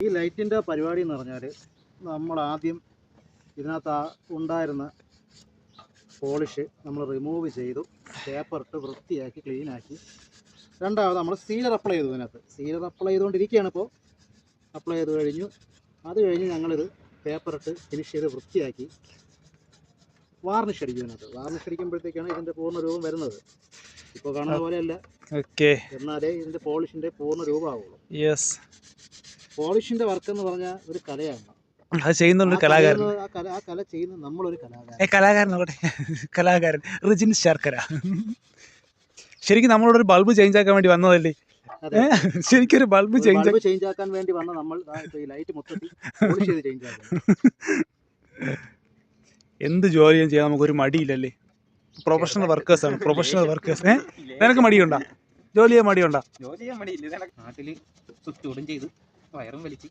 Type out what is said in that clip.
ഈ ലൈറ്റിൻ്റെ പരിപാടി എന്ന് പറഞ്ഞാൽ നമ്മൾ ആദ്യം ഇതിനകത്ത് ഉണ്ടായിരുന്ന പോളിഷ് നമ്മൾ റിമൂവ് ചെയ്തു, പേപ്പർ ഇട്ട് വൃത്തിയാക്കി ക്ലീനാക്കി. രണ്ടാമത് നമ്മൾ സീലർ അപ്ലൈ ചെയ്തു. ഇതിനകത്ത് സീലർ അപ്ലൈ ചെയ്തുകൊണ്ടിരിക്കുകയാണ് ഇപ്പോൾ. അപ്ലൈ ചെയ്ത് കഴിഞ്ഞു. അത് കഴിഞ്ഞ് ഞങ്ങളിത് പേപ്പർ ഇട്ട് ഫിനിഷ് ചെയ്ത് വൃത്തിയാക്കി വാർണിഷ് അടിക്കും. ഇതിനകത്ത് വാർണിഷ് അടിക്കുമ്പോഴത്തേക്കാണ് ഇതിൻ്റെ പൂർണ്ണ രൂപം വരുന്നത്. ഇപ്പോൾ കാണുന്ന പോലെയല്ല, എന്നാലേ ഇതിൻ്റെ പോളിഷിൻ്റെ പൂർണ്ണ രൂപമാവുള്ളൂ. പോളിഷിൻ്റെ വർക്ക് എന്ന് പറഞ്ഞാൽ ഒരു കലയാണ്. അത് ചെയ്യുന്നുണ്ട് കലാകാരൻ. ആ കല ചെയ്യുന്ന നമ്മളൊരു കലാകാരൻ റിജിൻ ശർക്കര. ശരിക്കും നമ്മളോടൊരു ബൾബ് ചേഞ്ച് ആക്കാൻ വേണ്ടി വന്നതല്ലേ? ശരിക്കും ഒരു ബൾബ് ചേഞ്ച് ആക്കാൻ വേണ്ടി വന്ന നമ്മൾ ഈ ലൈറ്റ് മൊത്തത്തിൽ പോളിഷ് ചെയ്ത് ചേഞ്ച് ആക്കാൻ. എന്ത് ജോലിയും ചെയ്യാൻ നമുക്കൊരു മടിയില്ലല്ലേ? പ്രൊഫഷണൽ വർക്കേഴ്സാണ്, പ്രൊഫഷണൽ വർക്കേഴ്സ്. നിനക്ക് മടിയുണ്ടോ? ജോലി ചെയ്യാൻ മടിയുണ്ടോ? നാട്ടില് ചുറ്റോടും ചെയ്ത് വയറും വലിച്ച്